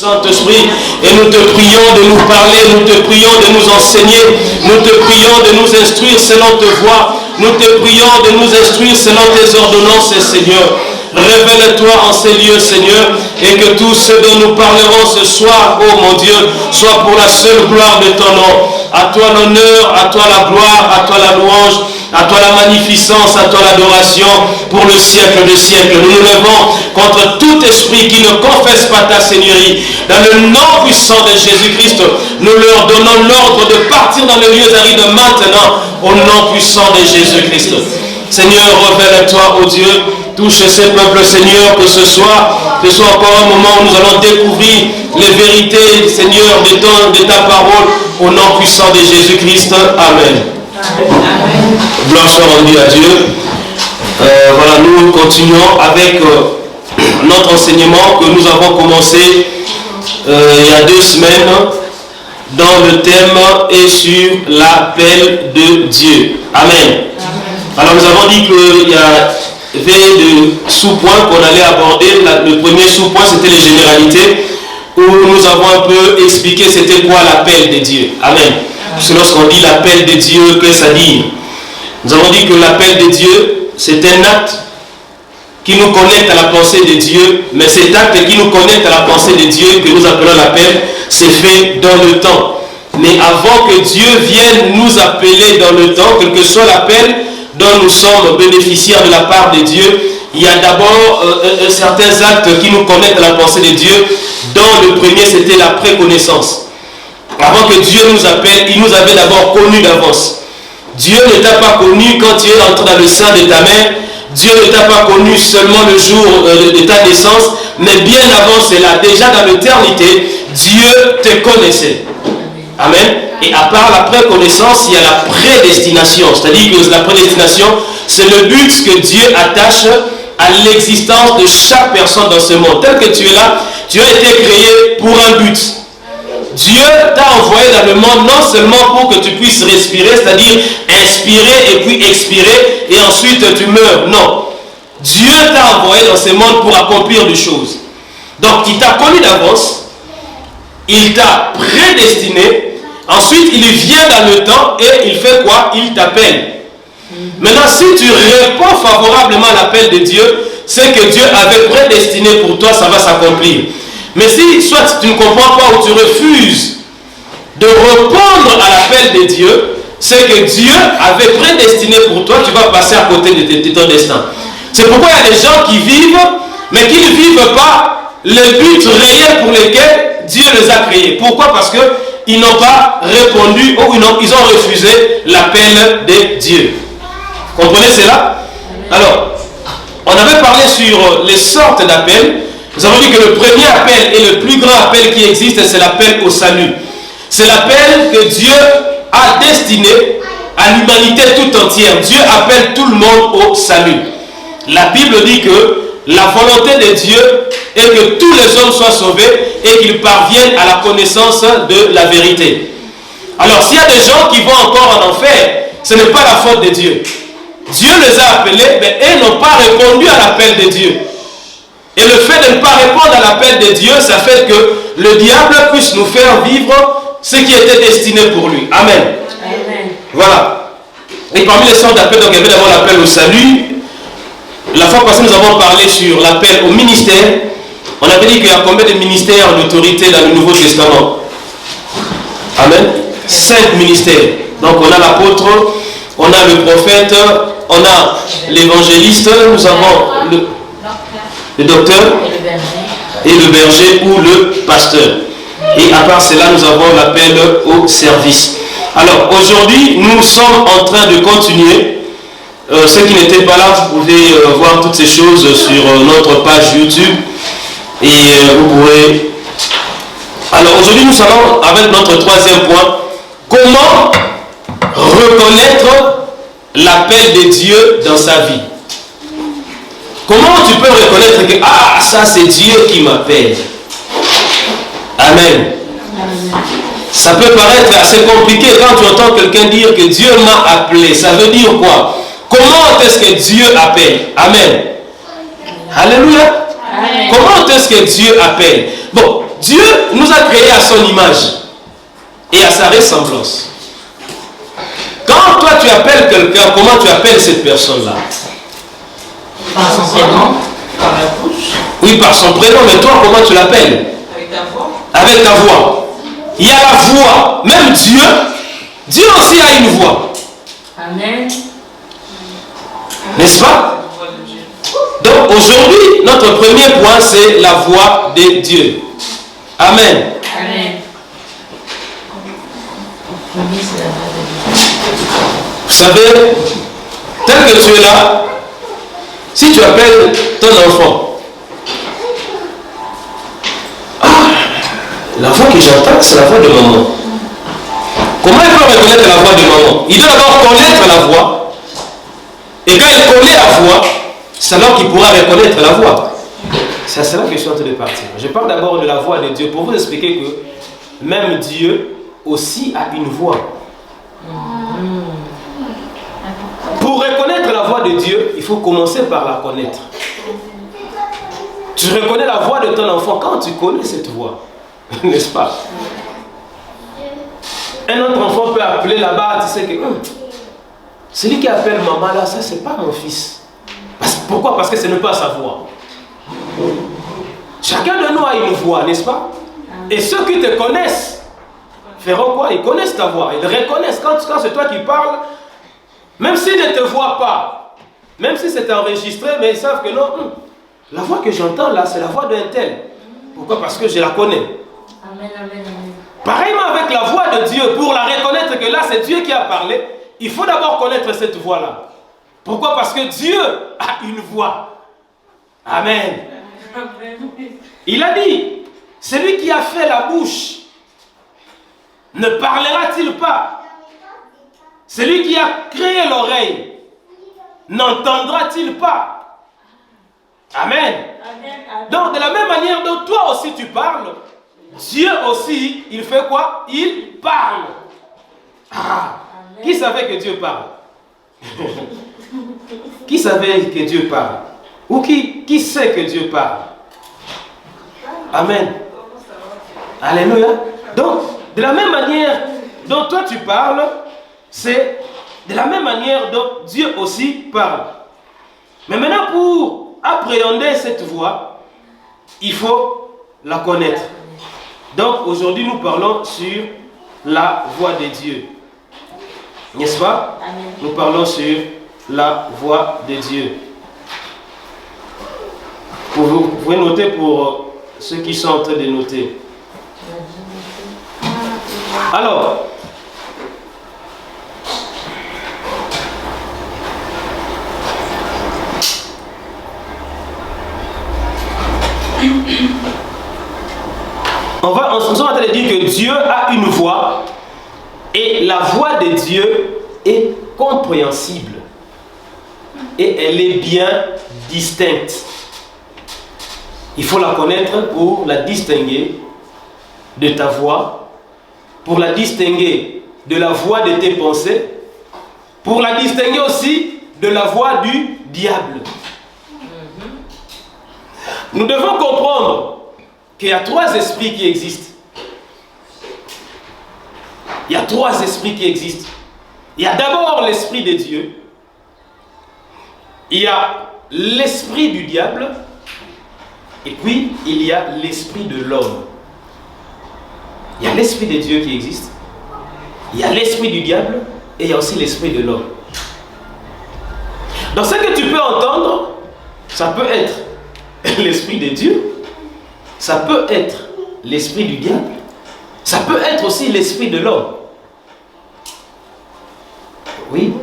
Saint-Esprit, et nous te prions de nous parler, nous te prions de nous enseigner, nous te prions de nous instruire selon tes voies, nous te prions de nous instruire selon tes ordonnances, Seigneur. Révèle-toi en ces lieux, Seigneur, et que tout ce dont nous parlerons ce soir, oh mon Dieu, soit pour la seule gloire de ton nom. À toi l'honneur, à toi la gloire, à toi la louange, à toi la magnificence, à toi l'adoration, pour le siècle des siècles. Nous nous levons contre tout esprit qui ne confesse pas ta Seigneurie. Dans le nom puissant de Jésus-Christ, nous leur donnons l'ordre de partir dans les lieux arides maintenant, au nom puissant de Jésus-Christ. Seigneur, révèle-toi, ô Dieu, touche ces peuples, Seigneur, que ce soit encore un moment où nous allons découvrir les vérités, Seigneur, de ta parole, au nom puissant de Jésus-Christ. Amen. Amen. Gloire soit rendue à Dieu. Voilà, nous continuons avec notre enseignement que nous avons commencé il y a 2 semaines, dont le thème est sur l'appel de Dieu. Amen. Alors nous avons dit qu'il y avait des sous-points qu'on allait aborder. Le premier sous-point, c'était les généralités, où nous avons un peu expliqué c'était quoi l'appel de Dieu. Amen. Parce que lorsqu'on dit l'appel de Dieu, qu'est-ce que ça dit? Nous avons dit que l'appel de Dieu, c'est un acte qui nous connecte à la pensée de Dieu, mais cet acte qui nous connecte à la pensée de Dieu, que nous appelons l'appel, c'est fait dans le temps. Mais avant que Dieu vienne nous appeler dans le temps, quel que soit l'appel dont nous sommes bénéficiaires de la part de Dieu, il y a d'abord certains actes qui nous connectent à la pensée de Dieu, dont le premier c'était la préconnaissance. Avant que Dieu nous appelle, il nous avait d'abord connus d'avance. Dieu ne t'a pas connu quand tu es entré dans le sein de ta mère. Dieu ne t'a pas connu seulement le jour de ta naissance, mais bien avant cela, déjà dans l'éternité, Dieu te connaissait. Amen. Et à part la préconnaissance, il y a la prédestination. C'est-à-dire que la prédestination, c'est le but que Dieu attache à l'existence de chaque personne dans ce monde. Tel que tu es là, tu as été créé pour un but. Dieu t'a envoyé dans le monde non seulement pour que tu puisses respirer, c'est-à-dire inspirer et puis expirer, et ensuite tu meurs. Non. Dieu t'a envoyé dans ce monde pour accomplir des choses. Donc il t'a connu d'avance, il t'a prédestiné, ensuite il vient dans le temps et il fait quoi? Il t'appelle. Maintenant, si tu réponds favorablement à l'appel de Dieu, c'est que Dieu avait prédestiné pour toi, ça va s'accomplir. Mais si soit tu ne comprends pas ou tu refuses de répondre à l'appel de Dieu, c'est que Dieu avait prédestiné pour toi, tu vas passer à côté de ton destin. C'est pourquoi il y a des gens qui vivent, mais qui ne vivent pas le but réel pour lequel Dieu les a créés. Pourquoi? Parce qu'ils n'ont pas répondu ou ils ont refusé l'appel de Dieu. Comprenez cela? Alors, on avait parlé sur les sortes d'appels. Nous avons dit que le premier appel et le plus grand appel qui existe, c'est l'appel au salut. C'est l'appel que Dieu a destiné à l'humanité tout entière. Dieu appelle tout le monde au salut. La Bible dit que la volonté de Dieu est que tous les hommes soient sauvés et qu'ils parviennent à la connaissance de la vérité. Alors s'il y a des gens qui vont encore en enfer, ce n'est pas la faute de Dieu. Dieu les a appelés, mais ils n'ont pas répondu à l'appel de Dieu. Et le fait de ne pas répondre à l'appel de Dieu, ça fait que le diable puisse nous faire vivre ce qui était destiné pour lui. Amen. Amen. Voilà. Et parmi les sortes d'appels, donc il y avait d'abord l'appel au salut. La fois passée, nous avons parlé sur l'appel au ministère. On avait dit qu'il y a combien de ministères d'autorité dans le Nouveau Testament? Amen. 5 ministères. Donc on a l'apôtre, on a le prophète, on a l'évangéliste, nous avons le docteur et le berger ou le pasteur. Et à part cela, nous avons l'appel au service. Alors aujourd'hui, nous sommes en train de continuer. Ceux qui n'étaient pas là, vous pouvez voir toutes ces choses sur notre page YouTube. Et vous pourrez... Alors aujourd'hui, nous allons avec notre 3e point. Comment reconnaître l'appel de Dieu dans sa vie? Comment tu peux reconnaître que ça c'est Dieu qui m'appelle? Amen. Ça peut paraître assez compliqué quand tu entends quelqu'un dire que Dieu m'a appelé. Ça veut dire quoi? Comment est-ce que Dieu appelle? Amen. Alléluia. Amen. Comment est-ce que Dieu appelle? Bon, Dieu nous a créés à son image et à sa ressemblance. Quand toi tu appelles quelqu'un, comment tu appelles cette personne-là? Par son prénom, par la bouche. Oui, par son prénom, mais toi comment tu l'appelles? Avec ta voix. Avec ta voix. Il y a la voix, même Dieu aussi a une voix. Amen. N'est-ce pas? Donc aujourd'hui, notre premier point, c'est la voix de Dieu. Amen. Amen. Vous savez, tel que tu es là, si tu appelles ton enfant, la voix que j'entends, c'est la voix de maman. Comment il peut reconnaître la voix de maman? Il doit d'abord connaître la voix. Et quand il connaît la voix, c'est alors qu'il pourra reconnaître la voix. C'est à cela que je suis en train de partir. Je parle d'abord de la voix de Dieu pour vous expliquer que même Dieu aussi a une voix. Pour reconnaître la voix de Dieu, il faut commencer par la connaître. Tu reconnais la voix de ton enfant quand tu connais cette voix. N'est-ce pas? Un autre enfant peut appeler là-bas, tu sais que celui qui appelle maman là, ça c'est pas mon fils. Pourquoi? Parce que ce n'est pas sa voix. Chacun de nous a une voix, n'est-ce pas? Et ceux qui te connaissent feront quoi? Ils connaissent ta voix, ils reconnaissent quand c'est toi qui parles, même s'ils ne te voient pas, même si c'est enregistré, mais ils savent que non, la voix que j'entends là, c'est la voix d'un tel. Pourquoi? Parce que je la connais. Amen, amen, amen. Pareillement avec la voix de Dieu, pour la reconnaître que là c'est Dieu qui a parlé, il faut d'abord connaître cette voix-là. Pourquoi? Parce que Dieu a une voix. Amen. Il a dit, celui qui a fait la bouche, ne parlera-t-il pas? Celui qui a créé l'oreille, n'entendra-t-il pas? Amen. Donc de la même manière dont toi aussi tu parles, Dieu aussi, il fait quoi? Il parle. Qui savait que Dieu parle? Qui savait que Dieu parle? Ou qui sait que Dieu parle? Amen. Alléluia. Donc, de la même manière dont toi tu parles, c'est de la même manière dont Dieu aussi parle. Mais maintenant, pour appréhender cette voix, il faut la connaître. Donc, aujourd'hui, nous parlons sur la voix de Dieu. N'est-ce pas? Nous parlons sur la voix de Dieu. Vous pouvez noter pour ceux qui sont en train de noter. Alors, nous sommes en train de dire que Dieu a une voix et la voix de Dieu est compréhensible et elle est bien distincte. Il faut la connaître pour la distinguer de ta voix, pour la distinguer de la voix de tes pensées, pour la distinguer aussi de la voix du diable. Nous devons comprendre qu'il y a trois esprits qui existent. Il y a trois esprits qui existent. Il y a d'abord l'esprit de Dieu. Il y a l'esprit du diable. Et puis, il y a l'esprit de l'homme. Il y a l'esprit de Dieu qui existe. Il y a l'esprit du diable. Et il y a aussi l'esprit de l'homme. Donc, ce que tu peux entendre, ça peut être l'esprit de Dieu. Ça peut être l'esprit du diable. Ça peut être aussi l'esprit de l'homme. Oui.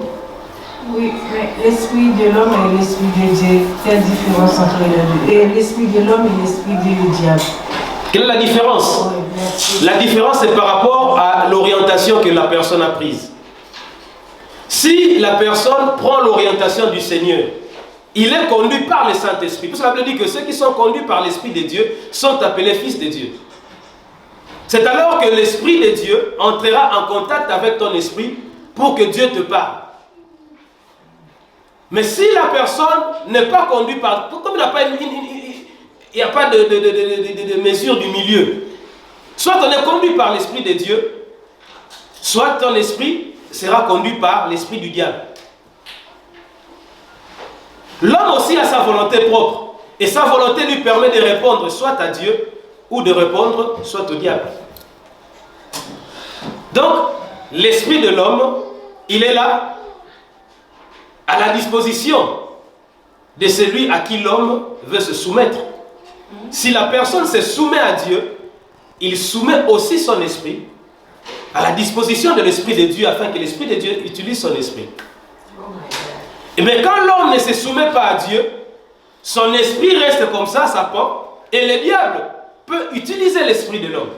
Oui, mais l'esprit de l'homme et l'esprit de Dieu, quelle différence entre les deux? Et l'esprit de l'homme et l'esprit du diable. Quelle est la différence? La différence, c'est par rapport à l'orientation que la personne a prise. Si la personne prend l'orientation du Seigneur, il est conduit par le Saint-Esprit. Parce que la Bible dit que ceux qui sont conduits par l'Esprit de Dieu sont appelés fils de Dieu. C'est alors que l'Esprit de Dieu entrera en contact avec ton esprit pour que Dieu te parle. Mais si la personne n'est pas conduite par... Comme il n'y a pas, de mesure du milieu, Soit on est conduit par l'Esprit de Dieu, soit ton esprit sera conduit par l'esprit du diable. L'homme aussi a sa volonté propre. Et sa volonté lui permet de répondre soit à Dieu ou de répondre soit au diable. Donc, l'esprit de l'homme, il est là à la disposition de celui à qui l'homme veut se soumettre. Si la personne se soumet à Dieu, il soumet aussi son esprit à la disposition de l'esprit de Dieu afin que l'esprit de Dieu utilise son esprit. Et bien quand l'homme ne se soumet pas à Dieu, son esprit reste comme ça pend, et le diable peut utiliser l'esprit de l'homme.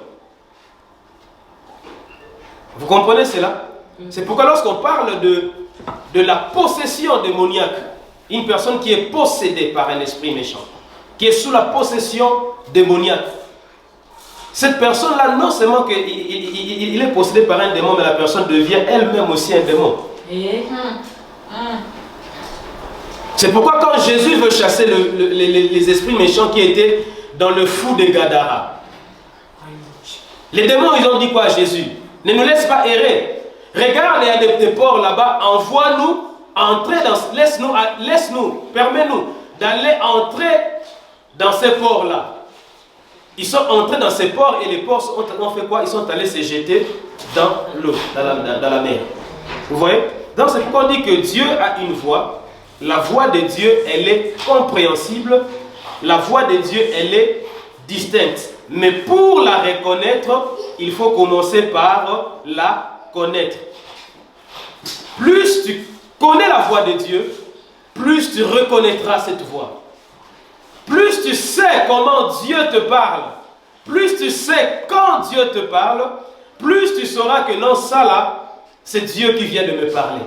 Vous comprenez cela? C'est pourquoi lorsqu'on parle de la possession démoniaque, une personne qui est possédée par un esprit méchant, qui est sous la possession démoniaque, cette personne-là, non seulement qu'il est possédé par un démon, mais la personne devient elle-même aussi un démon. C'est pourquoi quand Jésus veut chasser les esprits méchants qui étaient dans le fou de Gadara, les démons, ils ont dit quoi à Jésus? Ne nous laisse pas errer. Regarde, il y a des porcs là-bas, envoie-nous entrer dans... Laisse-nous, permets-nous d'aller entrer dans ces porcs-là. Ils sont entrés dans ces porcs et les porcs ont fait quoi? Ils sont allés se jeter dans l'eau, dans la mer. Vous voyez? Donc c'est pourquoi on dit que Dieu a une voix. La voix de Dieu, elle est compréhensible. La voix de Dieu, elle est distincte. Mais pour la reconnaître, il faut commencer par la connaître. Plus tu connais la voix de Dieu, plus tu reconnaîtras cette voix. Plus tu sais comment Dieu te parle, plus tu sais quand Dieu te parle, plus tu sauras que non, ça là, c'est Dieu qui vient de me parler.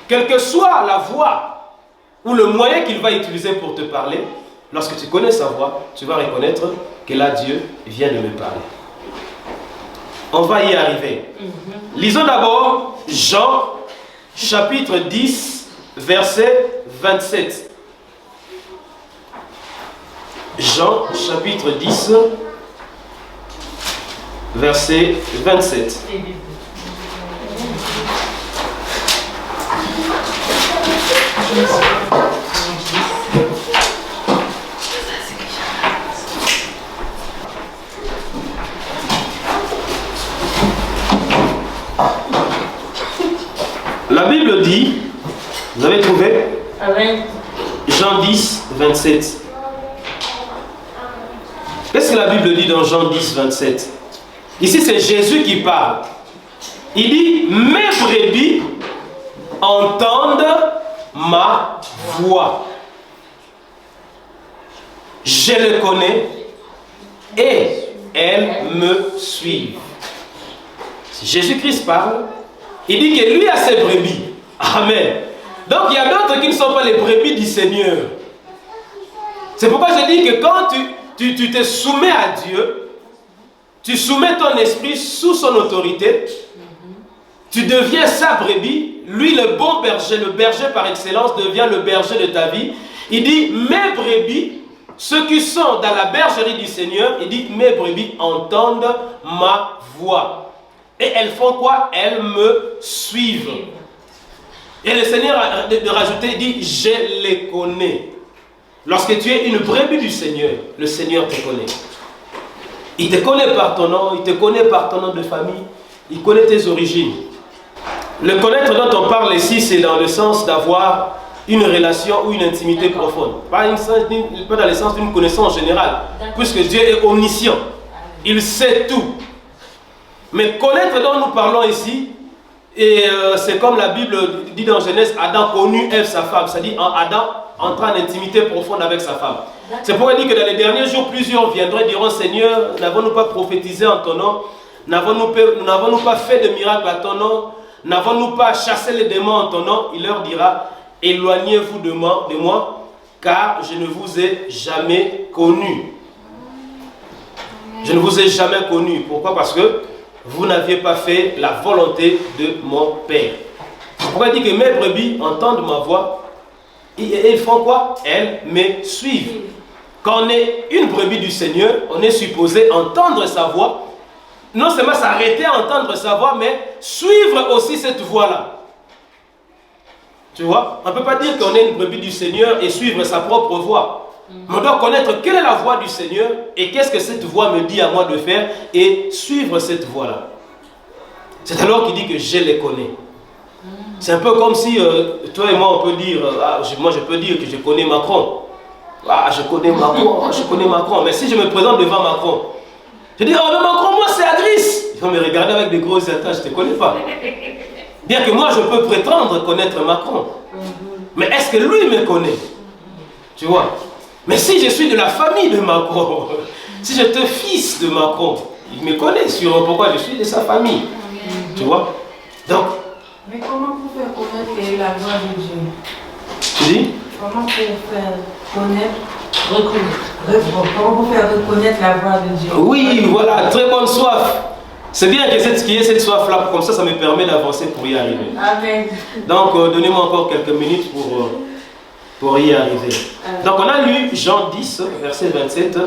Quelle que soit la voix ou le moyen qu'il va utiliser pour te parler, lorsque tu connais sa voix, tu vas reconnaître que là, Dieu vient de me parler. On va y arriver. Lisons d'abord Jean, chapitre 10, verset 27. Jean, chapitre 10, verset 27. La Bible dit, vous avez trouvé? Amen. Jean 10, 27. Qu'est-ce que la Bible dit dans Jean 10, 27? Ici, c'est Jésus qui parle. Il dit, mes brebis entendent ma voix. Je le connais et elles me suivent. Si Jésus-Christ parle, il dit que lui a ses brebis. Amen. Donc il y a d'autres qui ne sont pas les brebis du Seigneur. C'est pourquoi je dis que quand tu te soumets à Dieu, tu soumets ton esprit sous son autorité, tu deviens sa brebis. Lui, le bon berger, le berger par excellence, devient le berger de ta vie. Il dit, mes brebis, ceux qui sont dans la bergerie du Seigneur, il dit, mes brebis entendent ma voix. Et elles font quoi? Elles me suivent. Et le Seigneur de rajouter, il dit, je les connais. Lorsque tu es une brebis du Seigneur, le Seigneur te connaît. Il te connaît par ton nom, il te connaît par ton nom de famille, il connaît tes origines. Le connaître dont on parle ici, c'est dans le sens d'avoir une relation ou une intimité profonde. Pas dans le sens d'une connaissance générale, puisque Dieu est omniscient. Il sait tout. Mais connaître dont nous parlons ici, et c'est comme la Bible dit dans Genèse, Adam connut Ève sa femme, c'est-à-dire Adam entra en intimité profonde avec sa femme. C'est pourquoi il dit que dans les derniers jours, plusieurs viendront et diront, Seigneur, n'avons-nous pas prophétisé en ton nom? N'avons-nous pas fait de miracles à ton nom? N'avons-nous pas chassé les démons en ton nom? Il leur dira, éloignez-vous de moi, car je ne vous ai jamais connu. Je ne vous ai jamais connu. Pourquoi? Parce que vous n'aviez pas fait la volonté de mon Père. Pourquoi il dit que mes brebis entendent ma voix et ils font quoi? Elles me suivent. Quand on est une brebis du Seigneur, on est supposé entendre sa voix non seulement s'arrêter à entendre sa voix, mais suivre aussi cette voix-là. Tu vois, on ne peut pas dire qu'on est une brebis du Seigneur et suivre sa propre voix. On doit connaître quelle est la voix du Seigneur et qu'est-ce que cette voix me dit à moi de faire et suivre cette voix-là. C'est alors qu'il dit que je les connais. C'est un peu comme si toi et moi on peut dire, moi je peux dire que je connais Macron. Ah, je connais Macron, je connais Macron. Mais si je me présente devant Macron, je dis, oh mais Macron, moi c'est Adris. Il faut me regarder avec des gros états, je ne te connais pas. Bien que moi je peux prétendre connaître Macron. Mais est-ce que lui me connaît? Tu vois? Mais si je suis de la famille de Macron, si je te fils de Macron, il me connaît sur pourquoi je suis de sa famille. Tu vois? Donc. Mais comment vous faire connaître la voix de Dieu? Tu dis? Comment vous faire comment vous faire reconnaître la voix de Dieu? Oui, voilà, très bonne soif. C'est bien qu'il y ait cette soif-là, comme ça me permet d'avancer pour y arriver. Amen. Donc, donnez-moi encore quelques minutes pour y arriver. Donc, on a lu Jean 10, verset 27,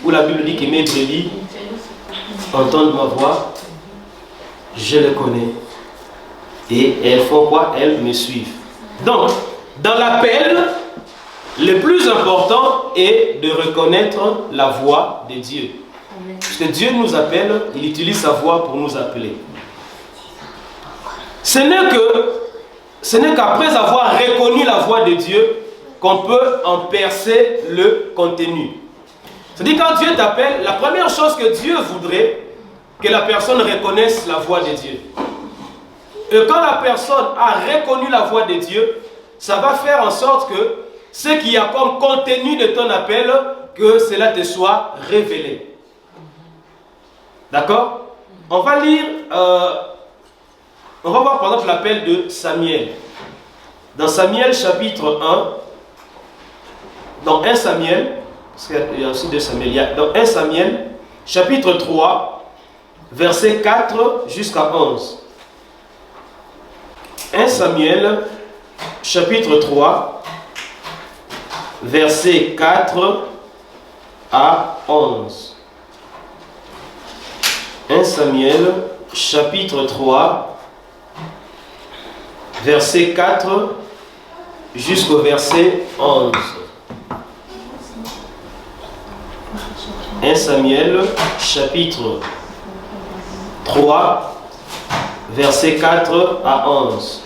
où la Bible dit que mes brebis entendent ma voix, je les connais. Et elles font quoi? Elles me suivent. Donc, dans l'appel, le plus important est de reconnaître la voix de Dieu. Parce que Dieu nous appelle, il utilise sa voix pour nous appeler. Ce n'est qu'après avoir reconnu la voix de Dieu qu'on peut en percer le contenu. C'est-à-dire quand Dieu t'appelle, la première chose que Dieu voudrait, que la personne reconnaisse la voix de Dieu. Et quand la personne a reconnu la voix de Dieu, ça va faire en sorte que ce qu'il y a comme contenu de ton appel, que cela te soit révélé. D'accord? On va lire, on va voir par exemple l'appel de Samuel. Dans Samuel chapitre 1, dans 1 Samuel, parce qu'il y a aussi 2 Samuel, dans 1 Samuel chapitre 3, verset 4 jusqu'à 11. 1 Samuel chapitre 3, verset 4 à 11. 1 Samuel chapitre 3, verset 4 jusqu'au verset 11. 1 Samuel chapitre 3, verset 4 à 11.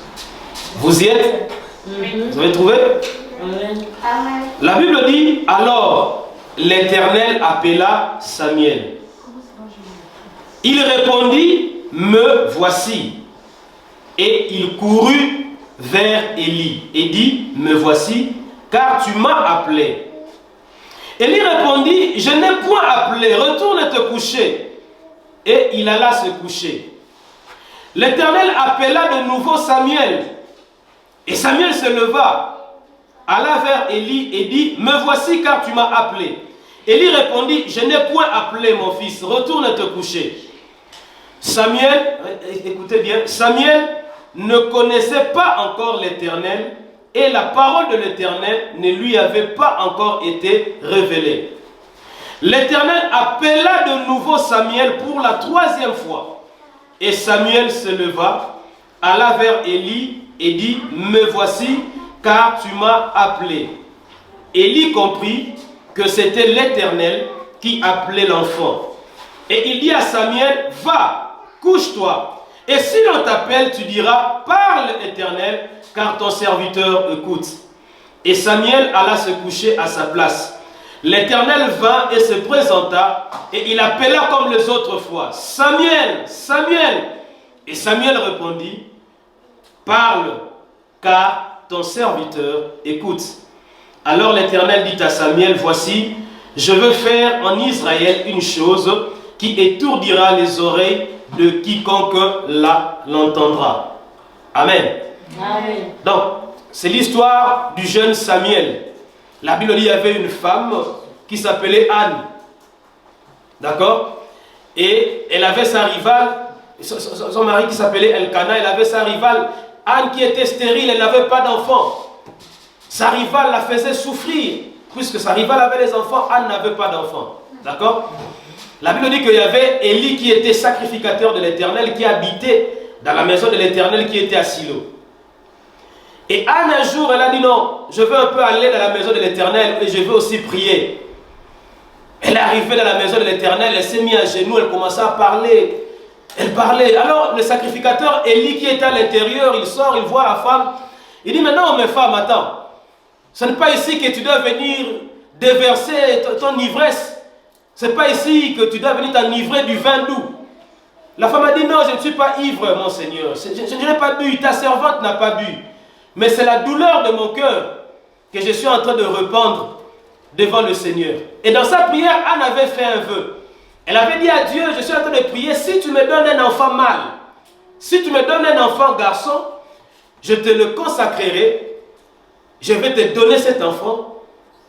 Vous y êtes? Vous avez trouvé? La Bible dit, alors l'Éternel appela Samuel. Il répondit, me voici. Et il courut vers Élie et dit, me voici, car tu m'as appelé. Élie répondit, je n'ai point appelé, retourne te coucher. Et il alla se coucher. L'Éternel appela de nouveau Samuel. Et Samuel se leva, alla vers Élie et dit, me voici car tu m'as appelé. Élie répondit, je n'ai point appelé mon fils, retourne te coucher. Samuel, écoutez bien, Samuel ne connaissait pas encore l'Éternel et la parole de l'Éternel ne lui avait pas encore été révélée. L'Éternel appela de nouveau Samuel pour la 3e fois. Et Samuel se leva, alla vers Élie et dit, me voici, car tu m'as appelé. Élie comprit que c'était l'Éternel qui appelait l'enfant. Et il dit à Samuel, va, couche-toi. Et si l'on t'appelle, tu diras, parle Éternel, car ton serviteur écoute. Et Samuel alla se coucher à sa place. L'Éternel vint et se présenta, et il appela comme les autres fois, Samuel, Samuel. Et Samuel répondit, parle, car ton serviteur écoute. Alors l'Éternel dit à Samuel, voici, je veux faire en Israël une chose qui étourdira les oreilles de quiconque l'entendra. Amen. Amen. Donc, c'est l'histoire du jeune Samuel. La Bible dit qu'il y avait une femme qui s'appelait Anne. D'accord? Et elle avait sa rivale, son mari qui s'appelait Elkana, elle avait sa rivale Anne qui était stérile, elle n'avait pas d'enfant. Sa rivale la faisait souffrir. Puisque sa rivale avait les enfants, Anne n'avait pas d'enfant. D'accord? La Bible dit qu'il y avait Élie qui était sacrificateur de l'Éternel, qui habitait dans la maison de l'Éternel qui était à Silo. Et Anne, un jour, elle a dit non, je veux un peu aller dans la maison de l'Éternel et je veux aussi prier. Elle est arrivée dans la maison de l'Éternel, elle s'est mise à genoux, elle commençait à parler. Elle parlait. Alors le sacrificateur Élie qui était à l'intérieur, il sort, il voit la femme. Il dit, mais non, mes femmes, attends. Ce n'est pas ici que tu dois venir déverser ton ivresse. Ce n'est pas ici que tu dois venir t'enivrer du vin doux. La femme a dit, non, je ne suis pas ivre, mon Seigneur. Je n'ai pas bu, ta servante n'a pas bu. Mais c'est la douleur de mon cœur que je suis en train de répandre devant le Seigneur. Et dans sa prière, Anne avait fait un vœu. Elle avait dit à Dieu, je suis en train de prier, si tu me donnes un enfant mâle, si tu me donnes un enfant garçon, je te le consacrerai, je vais te donner cet enfant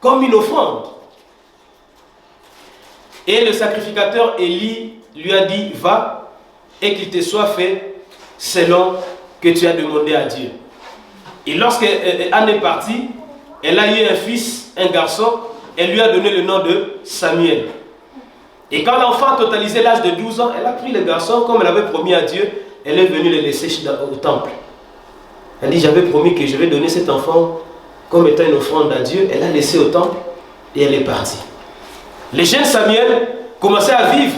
comme une offrande. Et le sacrificateur Élie lui a dit, va et qu'il te soit fait selon que tu as demandé à Dieu. Et lorsque Anne est partie, elle a eu un fils, un garçon, elle lui a donné le nom de Samuel. Et quand l'enfant a totalisé l'âge de 12 ans, elle a pris le garçon, comme elle avait promis à Dieu, elle est venue le laisser au temple. Elle dit, j'avais promis que je vais donner cet enfant comme étant une offrande à Dieu. Elle l'a laissé au temple et elle est partie. Le jeune Samuel commençait à vivre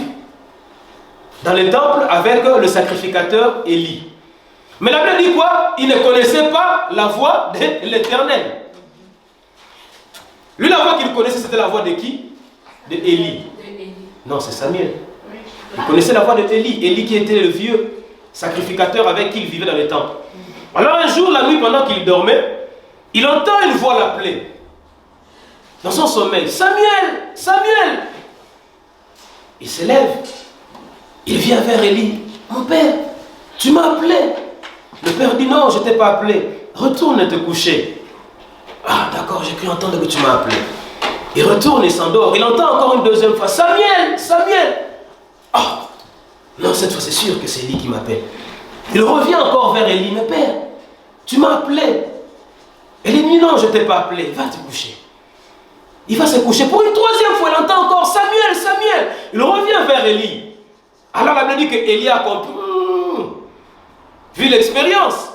dans le temple avec le sacrificateur Élie. Mais la Bible dit quoi? Il ne connaissait pas la voix de l'Éternel. Lui, la voix qu'il connaissait, c'était la voix de qui? De Élie. Non, c'est Samuel. Il connaissait la voix de Élie. Élie qui était le vieux sacrificateur avec qui il vivait dans le temple. Alors un jour, la nuit, pendant qu'il dormait, il entend une voix l'appeler. Dans son sommeil, Samuel, Samuel. Il se lève. Il vient vers Élie. Mon père, tu m'as appelé. Le père dit non, je ne t'ai pas appelé. Retourne te coucher. Ah d'accord, j'ai cru entendre que tu m'as appelé. Il retourne et s'endort. Il entend encore une deuxième fois. Samuel, Samuel. Ah, non, cette fois c'est sûr que c'est Élie qui m'appelle. Il revient encore vers Élie. Mais père, tu m'as appelé. Élie dit non, je ne t'ai pas appelé. Va te coucher. Il va se coucher. Pour une troisième fois, il entend encore Samuel, Samuel. Il revient vers Élie. Alors la Bible dit que Élie a compris. Vu l'expérience.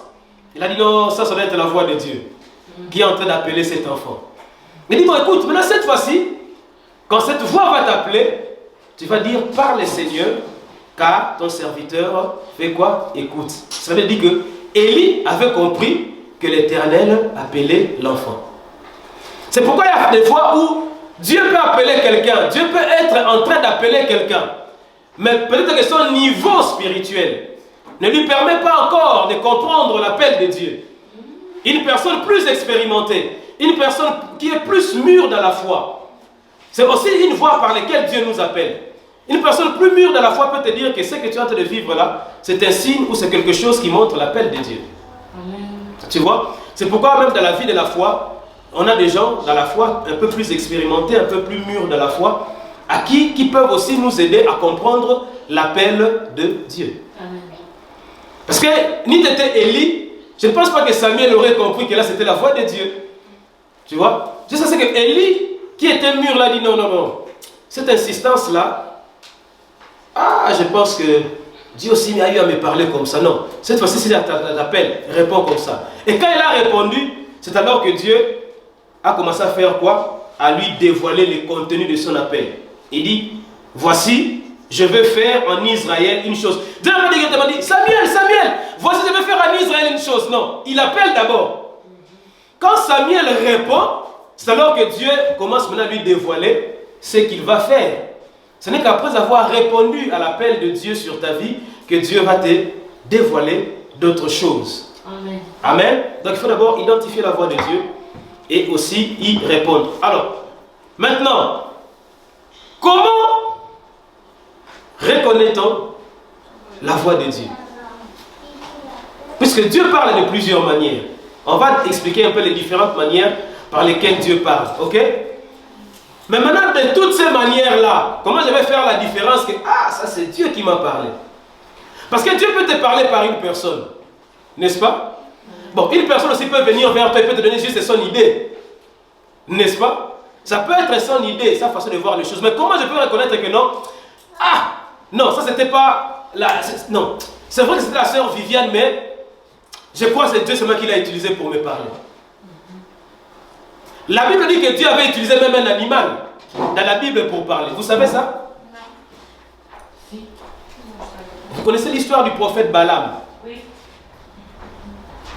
Il a dit non, ça doit être la voix de Dieu qui est en train d'appeler cet enfant. Il dit bon, écoute, maintenant cette fois-ci, quand cette voix va t'appeler, tu vas dire parle Seigneur, car ton serviteur fait quoi? Écoute. Ça veut dire que Élie avait compris que l'Éternel appelait l'enfant. C'est pourquoi il y a des fois où Dieu peut appeler quelqu'un, Dieu peut être en train d'appeler quelqu'un, mais peut-être que son niveau spirituel ne lui permet pas encore de comprendre l'appel de Dieu. Une personne plus expérimentée, une personne qui est plus mûre dans la foi, c'est aussi une voie par laquelle Dieu nous appelle. Une personne plus mûre dans la foi peut te dire que ce que tu es en train de vivre là, c'est un signe ou c'est quelque chose qui montre l'appel de Dieu. Amen. Tu vois? C'est pourquoi même dans la vie de la foi, on a des gens dans la foi un peu plus expérimentés, un peu plus mûrs dans la foi, à qui peuvent aussi nous aider à comprendre l'appel de Dieu. Amen. Parce que ni t'étais Élie, je ne pense pas que Samuel aurait compris que là c'était la voix de Dieu. Tu vois? Juste c'est que Élie, qui était mûr là, dit non, non, non. Cette insistance là, je pense que Dieu aussi a eu à me parler comme ça. Non, cette fois-ci c'est l'appel, réponds comme ça. Et quand il a répondu, c'est alors que Dieu a commencé à faire quoi? À lui dévoiler le contenu de son appel. Il dit, voici, je vais faire en Israël une chose. Dieu m'a dit, Samuel, Samuel, voici, je vais faire en Israël une chose. Non, il appelle d'abord. Quand Samuel répond, c'est alors que Dieu commence maintenant à lui dévoiler ce qu'il va faire. Ce n'est qu'après avoir répondu à l'appel de Dieu sur ta vie que Dieu va te dévoiler d'autres choses. Amen. Amen. Donc il faut d'abord identifier la voix de Dieu et aussi y répondre. Alors, maintenant, comment reconnaît-on la voix de Dieu? Puisque Dieu parle de plusieurs manières. On va expliquer un peu les différentes manières par lesquelles Dieu parle. Ok? Mais maintenant, de toutes ces manières-là, comment je vais faire la différence que, ça c'est Dieu qui m'a parlé? Parce que Dieu peut te parler par une personne. N'est-ce pas? Bon, une personne aussi peut venir vers toi et peut te donner juste son idée. N'est-ce pas? Ça peut être son idée, sa façon de voir les choses. Mais comment je peux reconnaître que non? Ah, non, ça c'était pas... Non, c'est vrai que c'était la sœur Viviane, mais je crois que c'est Dieu seulement qui l'a utilisé pour me parler. La Bible dit que Dieu avait utilisé même un animal dans la Bible pour parler. Vous savez ça? Vous connaissez l'histoire du prophète Balaam? Oui.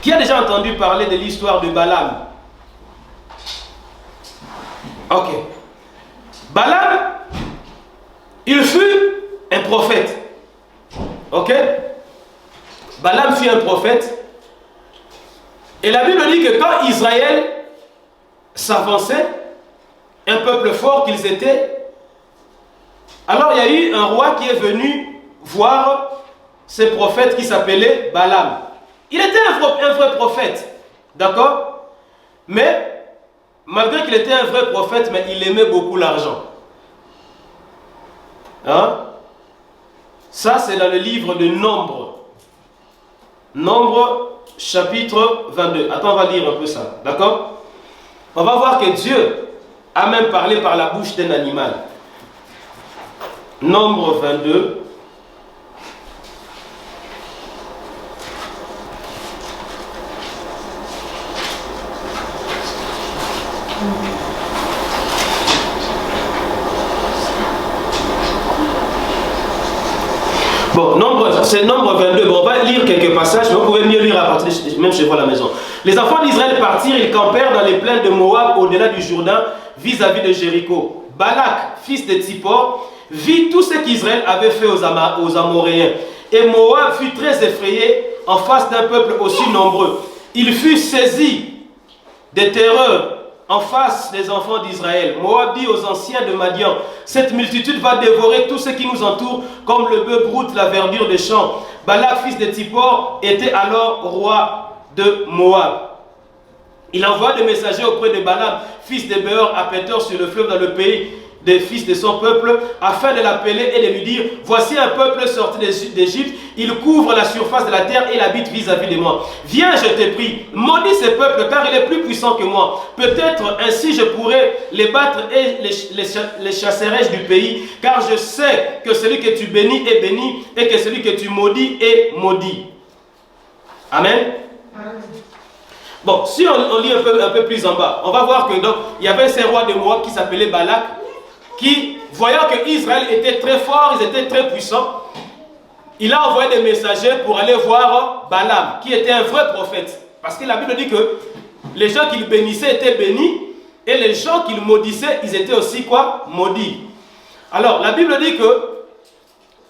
Qui a déjà entendu parler de l'histoire de Balaam? Ok. Balaam, il fut un prophète. Ok? Balaam fut un prophète. Et la Bible dit que quand Israël s'avançait, un peuple fort qu'ils étaient, alors il y a eu un roi qui est venu voir ce prophète qui s'appelait Balaam. Il était un vrai prophète, d'accord? Mais malgré qu'il était un vrai prophète, mais il aimait beaucoup l'argent. Hein? Ça, c'est dans le livre de Nombre. Nombre, chapitre 22. Attends, on va lire un peu ça, d'accord? On va voir que Dieu a même parlé par la bouche d'un animal. Nombre 22. Bon, c'est Nombre 22. Bon, on va lire quelques passages, mais vous pouvez mieux lire à partir de même chez vous à la maison. Les enfants d'Israël partirent, ils campèrent dans les plaines de Moab, au-delà du Jourdain, vis-à-vis de Jéricho. Balak, fils de Tsippor, vit tout ce qu'Israël avait fait aux Amoréens. Et Moab fut très effrayé en face d'un peuple aussi nombreux. Il fut saisi de terreur en face des enfants d'Israël. Moab dit aux anciens de Madian, cette multitude va dévorer tout ce qui nous entoure, comme le bœuf broute la verdure des champs. Balak, fils de Tsippor, était alors roi de Moab. Il envoie des messagers auprès de Balaam, fils de Béor, à Pétor sur le fleuve dans le pays des fils de son peuple, afin de l'appeler et de lui dire, voici un peuple sorti d'Égypte, il couvre la surface de la terre et il habite vis-à-vis de moi. Viens, je te prie, maudis ce peuple, car il est plus puissant que moi. Peut-être ainsi je pourrais les battre et les chasserai du pays, car je sais que celui que tu bénis est béni, et que celui que tu maudis est maudit. Amen. Bon, si on lit un peu plus en bas, on va voir que donc il y avait ces rois de Moab qui s'appelaient Balak, qui, voyant que Israël était très fort, ils étaient très puissants, il a envoyé des messagers pour aller voir Balaam, qui était un vrai prophète. Parce que la Bible dit que les gens qu'il bénissait étaient bénis, et les gens qu'il maudissait, ils étaient aussi quoi? Maudits. Alors, la Bible dit que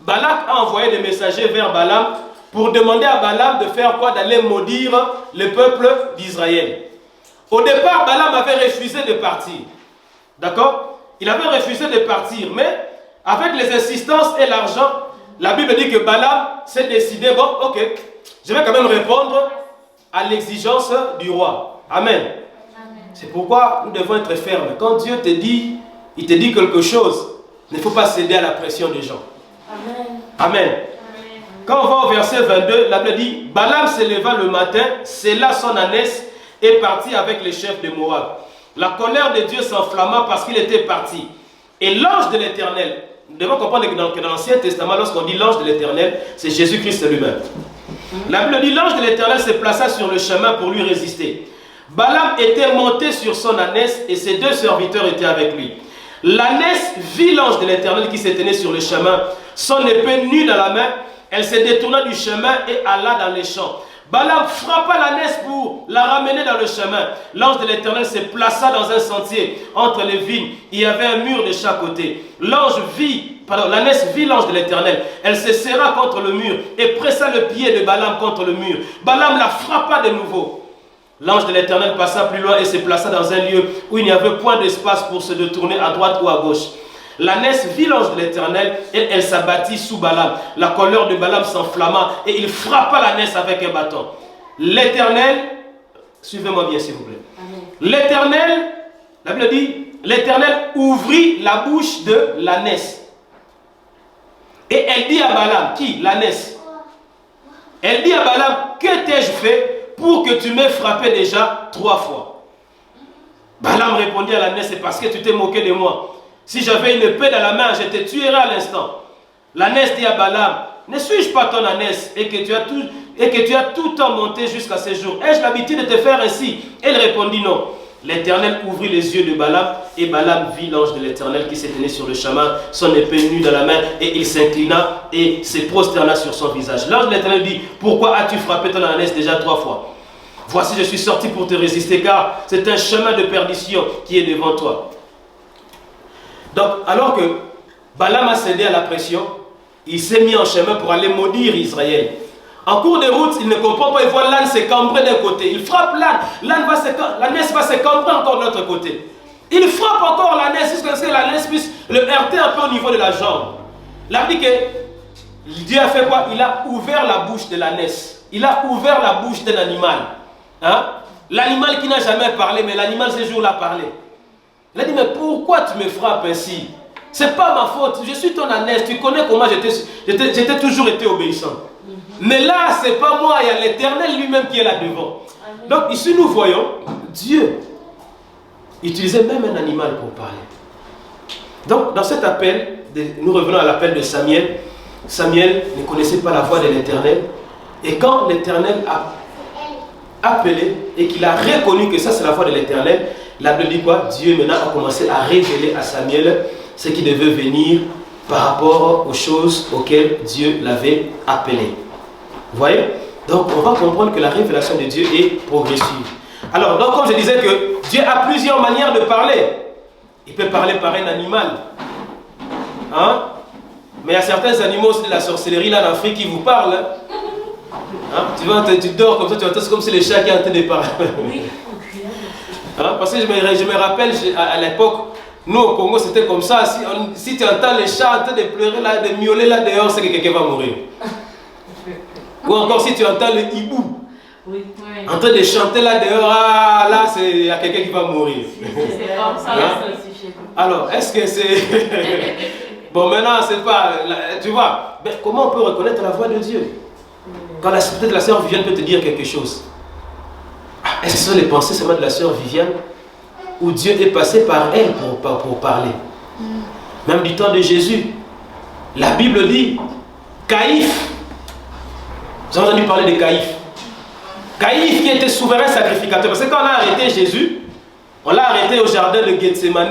Balak a envoyé des messagers vers Balaam pour demander à Balaam de faire quoi? D'aller maudire le peuple d'Israël. Au départ, Balaam avait refusé de partir. D'accord? Il avait refusé de partir, mais avec les insistances et l'argent, la Bible dit que Balaam s'est décidé, bon, ok, je vais quand même répondre à l'exigence du roi. Amen. C'est pourquoi nous devons être fermes. Quand Dieu te dit, il te dit quelque chose, il ne faut pas céder à la pression des gens. Amen. Amen. Quand on va au verset 22, la Bible dit, Balaam se leva le matin, sella son ânesse et partit avec les chefs de Moab. La colère de Dieu s'enflamma parce qu'il était parti. Et l'ange de l'Éternel, nous devons comprendre que dans l'Ancien Testament, lorsqu'on dit l'ange de l'Éternel, c'est Jésus-Christ lui-même. La Bible dit, l'ange de l'Éternel se plaça sur le chemin pour lui résister. Balaam était monté sur son ânesse et ses deux serviteurs étaient avec lui. L'ânesse vit l'ange de l'Éternel qui se tenait sur le chemin, son épée nue dans la main. Elle se détourna du chemin et alla dans les champs. Balaam frappa l'ânesse pour la ramener dans le chemin. L'ange de l'Éternel se plaça dans un sentier entre les vignes. Il y avait un mur de chaque côté. L'ânesse vit l'ange de l'Éternel. Elle se serra contre le mur et pressa le pied de Balaam contre le mur. Balaam la frappa de nouveau. L'ange de l'Éternel passa plus loin et se plaça dans un lieu où il n'y avait point d'espace pour se détourner à droite ou à gauche. L'ânesse vit l'ange de l'Éternel et elle s'abattit sous Balaam. La colère de Balaam s'enflamma et il frappa l'ânesse avec un bâton. L'Éternel, suivez-moi bien s'il vous plaît. L'Éternel, la Bible dit, l'Éternel ouvrit la bouche de l'ânesse. Et elle dit à Balaam, qui? L'ânesse. Elle dit à Balaam, que t'ai-je fait pour que tu m'aies frappé déjà 3 fois? Balaam répondit à l'ânesse, c'est parce que tu t'es moqué de moi. Si j'avais une épée dans la main, je te tuerais à l'instant. L'ânesse dit à Balaam, ne suis-je pas ton ânesse et que tu as tout temps monté jusqu'à ce jour? Ai-je l'habitude de te faire ainsi? Elle répondit non. L'Éternel ouvrit les yeux de Balaam et Balaam vit l'ange de l'Éternel qui se tenait sur le chemin, son épée nue dans la main, et il s'inclina et se prosterna sur son visage. L'ange de l'Éternel dit, pourquoi as-tu frappé ton ânesse déjà 3 fois? Voici, je suis sorti pour te résister, car c'est un chemin de perdition qui est devant toi. Donc, alors que Balaam a cédé à la pression, il s'est mis en chemin pour aller maudire Israël. En cours de route, il ne comprend pas, il voit l'âne se cambrer d'un côté. Il frappe l'âne, l'ânesse va se cambrer encore de l'autre côté. Il frappe encore l'ânesse jusqu'à ce que l'ânesse puisse le heurter un peu au niveau de la jambe. Là, il dit que Dieu a fait quoi? Il a ouvert la bouche de l'ânesse. Il a ouvert la bouche d'un animal. Hein? L'animal qui n'a jamais parlé, mais l'animal ce jour-là a parlé. Il a dit, mais pourquoi tu me frappes ainsi? C'est pas ma faute, je suis ton ânesse, tu connais comment j'étais toujours été obéissant. Mais là, c'est pas moi, il y a l'Éternel lui-même qui est là devant. Donc ici, nous voyons Dieu utilisait même un animal pour parler. Donc, dans cet appel, nous revenons à l'appel de Samuel. Samuel ne connaissait pas la voix de l'Éternel. Et quand l'Éternel a appelé et qu'il a reconnu que ça c'est la voix de l'Éternel, la Bible dit quoi? Dieu maintenant a commencé à révéler à Samuel ce qui devait venir par rapport aux choses auxquelles Dieu l'avait appelé. Vous voyez? Donc on va comprendre que la révélation de Dieu est progressive. Alors, donc, comme je disais que Dieu a plusieurs manières de parler. Il peut parler par un animal. Hein? Mais il y a certains animaux de la sorcellerie là en Afrique qui vous parlent. Hein? Tu dors comme ça, tu entends, c'est comme si les chats qui sont en train de parler. Hein? Parce que je me rappelle à l'époque, nous au Congo c'était comme ça. Si tu entends les chats en train de pleurer là, de miauler là dehors, c'est que quelqu'un va mourir. Ou encore si tu entends le hibou en train de chanter là dehors, ah, là il y a quelqu'un qui va mourir. C'est comme ça, hein? Alors, est-ce que c'est... Bon, maintenant, c'est pas... Tu vois, mais comment on peut reconnaître la voix de Dieu? Quand peut-être la sœur Viviane peut te dire quelque chose. Est-ce que ce sont les pensées seulement de la sœur Viviane? Ou Dieu est passé par elle pour parler? Même du temps de Jésus. La Bible dit, Caïphe. Vous avez entendu parler de Caïphe? Caïphe qui était souverain sacrificateur. Parce que quand on a arrêté Jésus, on l'a arrêté au jardin de Gethsémane.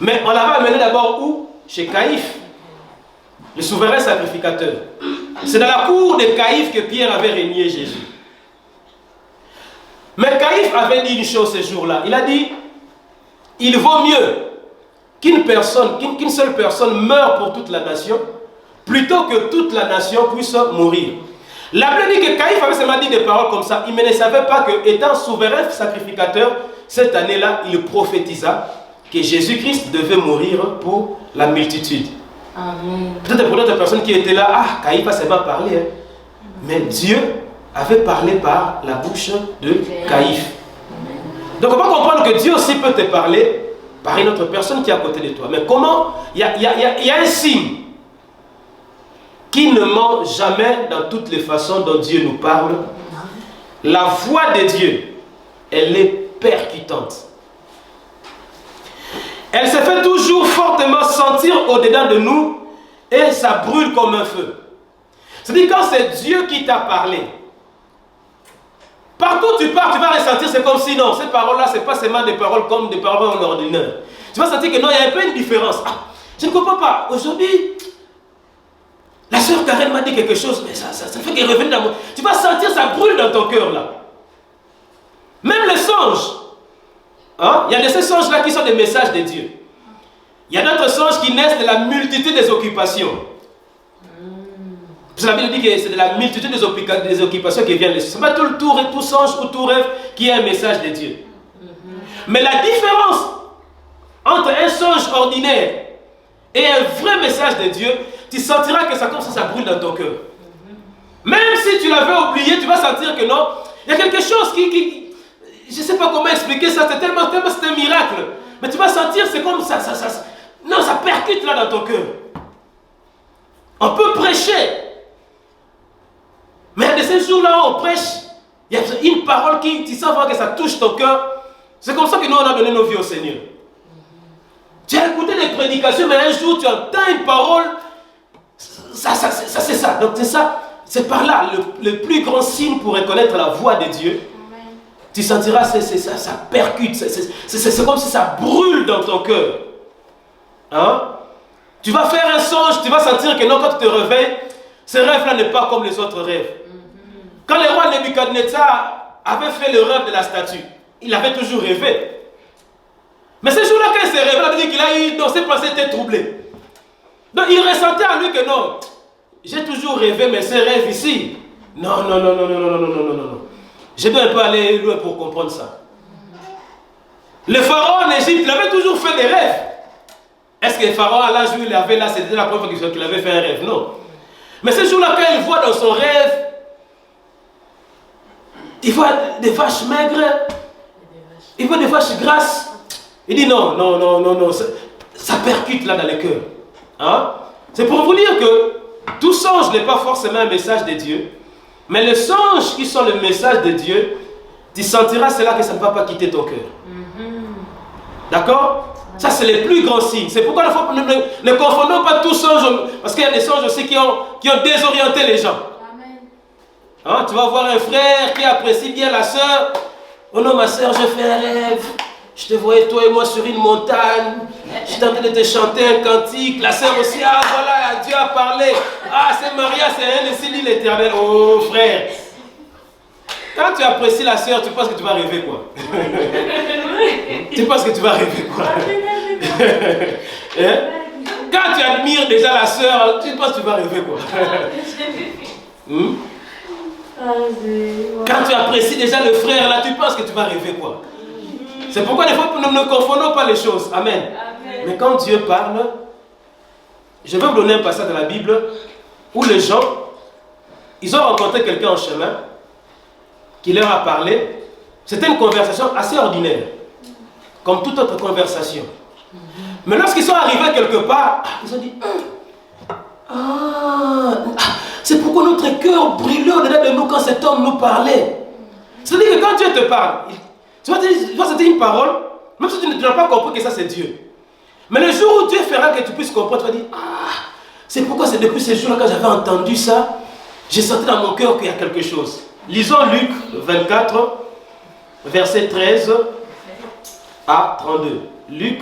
Mais on l'avait amené d'abord où? Chez Caïphe, le souverain sacrificateur. C'est dans la cour de Caïphe que Pierre avait régné Jésus. Mais Caïphe avait dit une chose ce jour-là. Il a dit, il vaut mieux qu'une seule personne meure pour toute la nation, plutôt que toute la nation puisse mourir. La Bible dit que Caïphe avait seulement dit des paroles comme ça. Il ne savait pas que, étant souverain sacrificateur, cette année-là, il prophétisa que Jésus-Christ devait mourir pour la multitude. Peut-être pour d'autres personnes qui étaient là, ah, Caïphe a seulement parlé. Hein. Mais Dieu avait parlé par la bouche de Caïphe. Donc on va comprendre que Dieu aussi peut te parler par une autre personne qui est à côté de toi. Mais comment? Il y a un signe qui ne ment jamais dans toutes les façons dont Dieu nous parle. La voix de Dieu, elle est percutante. Elle se fait toujours fortement sentir au-dedans de nous et ça brûle comme un feu. C'est-à-dire quand c'est Dieu qui t'a parlé, partout où tu pars, tu vas ressentir, c'est comme si non, ces paroles-là, ce n'est pas seulement des paroles comme des paroles en ordinaire. Tu vas sentir que non, il y a un peu une différence. Ah, je ne comprends pas. Aujourd'hui, la sœur Karen m'a dit quelque chose, mais ça fait qu'elle revienne dans moi. Tu vas sentir, ça brûle dans ton cœur là. Même les songes. Hein? Il y a de ces songes-là qui sont des messages de Dieu. Il y a d'autres songes qui naissent de la multitude des occupations. Parce que la Bible dit que c'est de la multitude des occupations qui viennent. Ce n'est pas tout songe ou tout rêve qui est un message de Dieu. Mais la différence entre un songe ordinaire et un vrai message de Dieu, tu sentiras que ça comme ça brûle dans ton cœur. Même si tu l'avais oublié, tu vas sentir que non, il y a quelque chose qui je ne sais pas comment expliquer ça, c'est tellement c'est un miracle. Mais tu vas sentir, c'est comme ça, non, ça percute là dans ton cœur. On peut prêcher. Mais de ces jours-là, on prêche, il y a une parole qui, tu sens que ça touche ton cœur. C'est comme ça que nous, on a donné nos vies au Seigneur. Tu as écouté des prédications, mais un jour, tu entends une parole. Ça c'est ça. Donc, c'est ça. C'est par là, le plus grand signe pour reconnaître la voix de Dieu. Amen. Tu sentiras, ça percute. C'est comme si ça brûle dans ton cœur. Hein? Tu vas faire un songe, tu vas sentir que non, quand tu te réveilles, ce rêve-là n'est pas comme les autres rêves. Quand le roi Nebuchadnezzar avait fait le rêve de la statue, il avait toujours rêvé. Mais ce jour-là, quand il s'est réveillé, il a dit qu'il a eu, dans ses pensées étaient troublées. Donc il ressentait en lui que non, j'ai toujours rêvé, mais ces rêves ici, non. Je dois un peu aller loin pour comprendre ça. Le pharaon en Égypte, il avait toujours fait des rêves. Est-ce que le pharaon, à l'âge où il avait là, c'était la première fois qu'il avait fait un rêve? Non. Mais ce jour-là, quand il voit dans son rêve, il voit des vaches maigres, il voit des vaches grasses. Il dit non, ça percute là dans le cœur. Hein? C'est pour vous dire que tout songe n'est pas forcément un message de Dieu, mais les songes qui sont le message de Dieu, tu sentiras cela que ça ne va pas quitter ton cœur. D'accord? Ça, c'est les plus grands signes. C'est pourquoi ne confondons pas tous songes, parce qu'il y a des songes aussi qui ont désorienté les gens. Hein? Tu vas voir un frère qui apprécie bien la soeur. Oh non, ma soeur, je fais un rêve. Je te voyais toi et moi sur une montagne. J'étais en train de te chanter un cantique. La sœur aussi, ah voilà, Dieu a parlé. Ah, c'est Maria, c'est elle, c'est lui l'Éternel. Oh frère. Quand tu apprécies la sœur, tu penses que tu vas rêver quoi? Tu penses que tu vas rêver quoi? Hein? Quand tu admires déjà la sœur, tu penses que tu vas rêver quoi? Quand tu apprécies déjà le frère, là, tu penses que tu vas rêver quoi? C'est pourquoi des fois, nous ne confondons pas les choses. Amen. Amen. Mais quand Dieu parle, je vais vous donner un passage de la Bible où les gens, ils ont rencontré quelqu'un en chemin qui leur a parlé. C'était une conversation assez ordinaire, comme toute autre conversation. Mais lorsqu'ils sont arrivés quelque part, ils ont dit, c'est pourquoi notre cœur brûlait au-dedans de nous quand cet homme nous parlait. C'est-à-dire que quand Dieu te parle, tu vas te dire une parole, même si tu n'as pas compris que ça c'est Dieu. Mais le jour où Dieu fera que tu puisses comprendre, tu vas dire, c'est pourquoi c'est depuis ce jour-là quand j'avais entendu ça, j'ai senti dans mon cœur qu'il y a quelque chose. Lisons Luc 24, verset 13 à 32. Luc,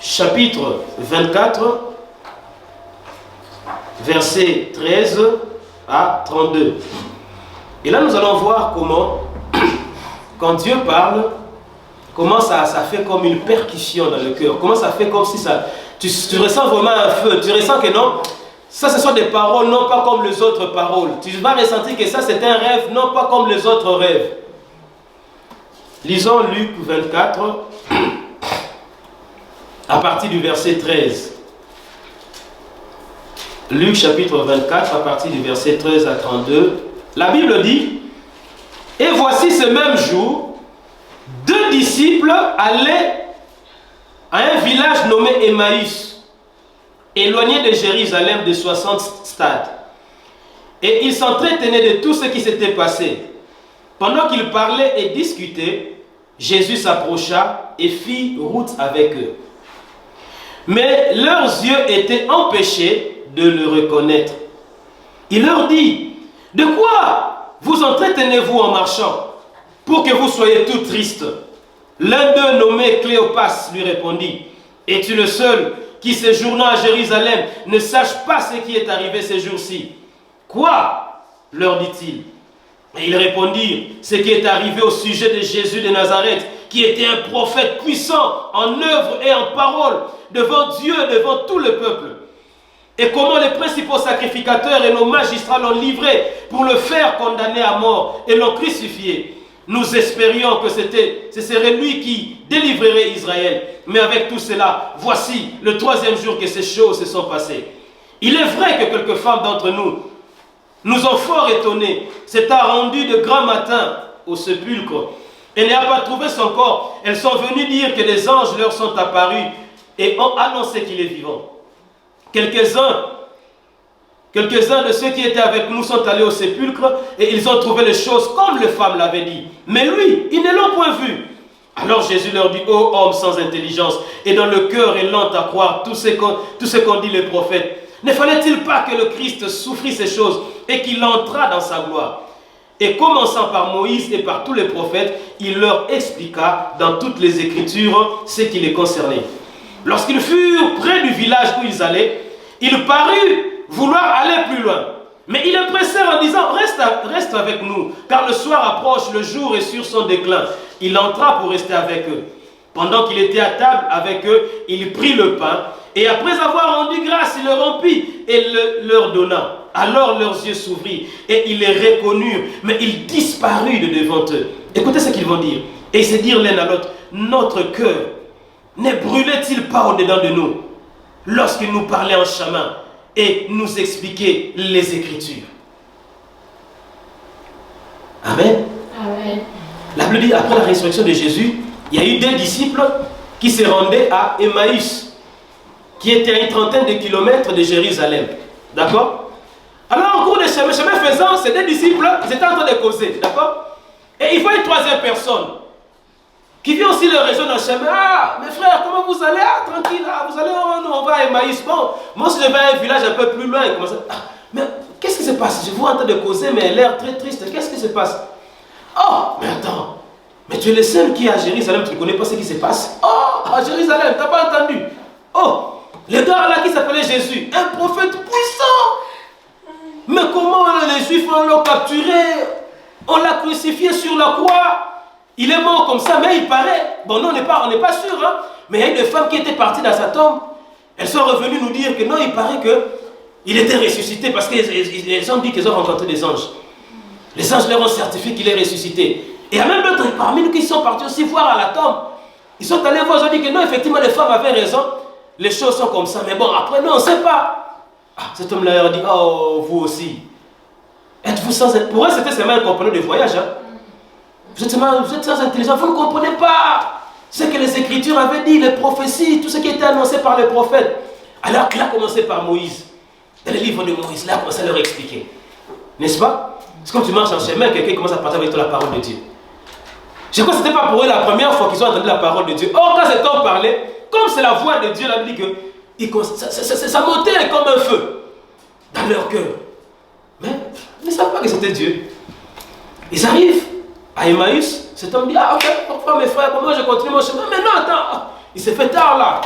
chapitre 24, verset 13 à 32. Et là, nous allons voir comment, quand Dieu parle, comment ça fait comme une percussion dans le cœur. Comment ça fait comme si ça... Tu ressens vraiment un feu. Tu ressens que non, ça ce sont des paroles, non pas comme les autres paroles. Tu vas ressentir que ça c'est un rêve, non pas comme les autres rêves. Lisons Luc 24, à partir du verset 13. Luc chapitre 24, à partir du verset 13 à 32. La Bible dit, « Et voici ce même jour, 2 disciples allaient à un village nommé Emmaüs, éloigné de Jérusalem de 60 stades. Et ils s'entretenaient de tout ce qui s'était passé. Pendant qu'ils parlaient et discutaient, Jésus s'approcha et fit route avec eux. Mais leurs yeux étaient empêchés de le reconnaître. Il leur dit, « De quoi vous entretenez-vous en marchant, pour que vous soyez tout tristes ?» L'un d'eux, nommé Cléopas, lui répondit, « Es-tu le seul qui, séjournant à Jérusalem, ne sache pas ce qui est arrivé ces jours-ci? » « Quoi ?» leur dit-il. Et ils répondirent, « Ce qui est arrivé au sujet de Jésus de Nazareth, qui était un prophète puissant en œuvre et en parole, devant Dieu, devant tout le peuple. Et comment les principaux sacrificateurs et nos magistrats l'ont livré pour le faire condamner à mort et l'ont crucifié. Nous espérions que ce serait lui qui délivrerait Israël. Mais avec tout cela, voici le 3e jour que ces choses se sont passées. Il est vrai que quelques femmes d'entre nous ont fort étonnés. S'étant rendues de grand matin au sépulcre et n'ayant pas trouvé son corps, elles sont venues dire que des anges leur sont apparus et ont annoncé qu'il est vivant. Quelques-uns de ceux qui étaient avec nous sont allés au sépulcre et ils ont trouvé les choses comme les femmes l'avaient dit. Mais lui, ils ne l'ont point vu. Alors Jésus leur dit, ô homme sans intelligence, et dont le cœur est lent à croire tout ce qu'ont dit les prophètes, ne fallait-il pas que le Christ souffrit ces choses et qu'il entrât dans sa gloire? Et commençant par Moïse et par tous les prophètes, il leur expliqua dans toutes les Écritures ce qui les concernait. Lorsqu'ils furent près du village où ils allaient, il parut vouloir aller plus loin. Mais ils le pressèrent en disant, reste avec nous, car le soir approche, le jour est sur son déclin. Il entra pour rester avec eux. Pendant qu'il était à table avec eux, il prit le pain, et après avoir rendu grâce, il le rompit et leur donna. Alors leurs yeux s'ouvrirent, et ils les reconnurent, mais ils disparurent de devant eux. Écoutez ce qu'ils vont dire. Et ils se dirent l'un à l'autre, notre cœur ne brûlait-il pas au-dedans de nous, lorsqu'il nous parlait en chemin, et nous expliquait les Écritures? Amen. Amen. La Bible dit, après la résurrection de Jésus, il y a eu des disciples qui se rendaient à Emmaüs, qui était à une trentaine de kilomètres de Jérusalem. D'accord? Alors, en cours de chemin faisant, ces deux disciples, ils étaient en train de causer. D'accord? Et il faut une troisième personne qui vient aussi leur réseau dans le chemin. Ah, mes frères, comment vous allez? Ah, tranquille, ah, vous allez, on va à Emmaüs. Bon, moi, si je vais à un village un peu plus loin, mais qu'est-ce qui se passe? Je vous en train de causer, mais l'air très triste. Qu'est-ce qui se passe? Oh, mais attends, mais tu es le seul qui est à Jérusalem, tu ne connais pas ce qui se passe? Oh, à Jérusalem, tu n'as pas entendu? Oh, le gars là qui s'appelait Jésus, un prophète puissant. Mais comment les Juifs l'ont capturé? On l'a crucifié sur la croix. Il est mort comme ça, mais il paraît. Bon, non, on n'est pas sûr, hein. Mais il y a eu des femmes qui étaient parties dans sa tombe. Elles sont revenues nous dire que non, il paraît qu'il était ressuscité parce qu'ils ont dit qu'ils ont rencontré des anges. Les anges leur ont certifié qu'il est ressuscité. Et il y a même d'autres parmi nous qui sont partis aussi voir à la tombe. Ils sont allés voir, ils ont dit que non, effectivement, les femmes avaient raison. Les choses sont comme ça. Mais bon, après, non, on ne sait pas. Ah, cet homme-là leur dit, oh, vous aussi. Êtes-vous sans... Pour eux, c'était seulement un compagnon de voyage. Hein? Vous êtes sans intelligence, vous ne comprenez pas ce que les Écritures avaient dit, les prophéties, tout ce qui était annoncé par les prophètes. Alors qu'il a commencé par Moïse. Dans le livre de Moïse, là, il a commencé à leur expliquer. N'est-ce pas? C'est comme tu marches en chemin, quelqu'un commence à partager avec toi la parole de Dieu. Je crois que ce n'était pas pour eux la première fois qu'ils ont entendu la parole de Dieu. Or, quand cet homme parlait, comme c'est la voix de Dieu, la Bible dit que ça montait comme un feu dans leur cœur. Mais ils ne savent pas que c'était Dieu. Ils arrivent à Emmaüs, cet homme dit, ah ok, parfois mes frères, moi je continue mon chemin. Mais non, attends, il s'est fait tard là.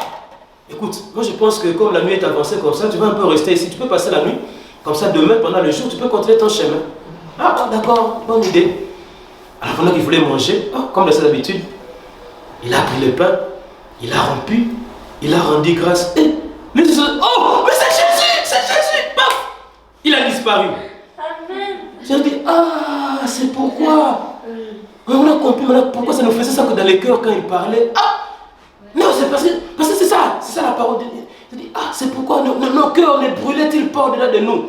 Écoute, moi je pense que comme la nuit est avancée comme ça, tu vas un peu rester ici, tu peux passer la nuit. Comme ça, demain, pendant le jour, tu peux continuer ton chemin. Ah, d'accord, bonne idée. Alors pendant qu'il voulait manger, comme de ses habitudes, il a pris le pain, il a rompu, il a rendu grâce. Et les gens disent, oh, mais c'est Jésus, paf, il a disparu. Amen. J'ai dit, ah, c'est pourquoi. On a compris maintenant pourquoi ça nous faisait ça que dans les cœurs quand il parlait. Ah, non, c'est parce que c'est ça la parole de Dieu. J'ai dit, ah, c'est pourquoi nos cœurs ne brûlaient-ils pas au-delà de nous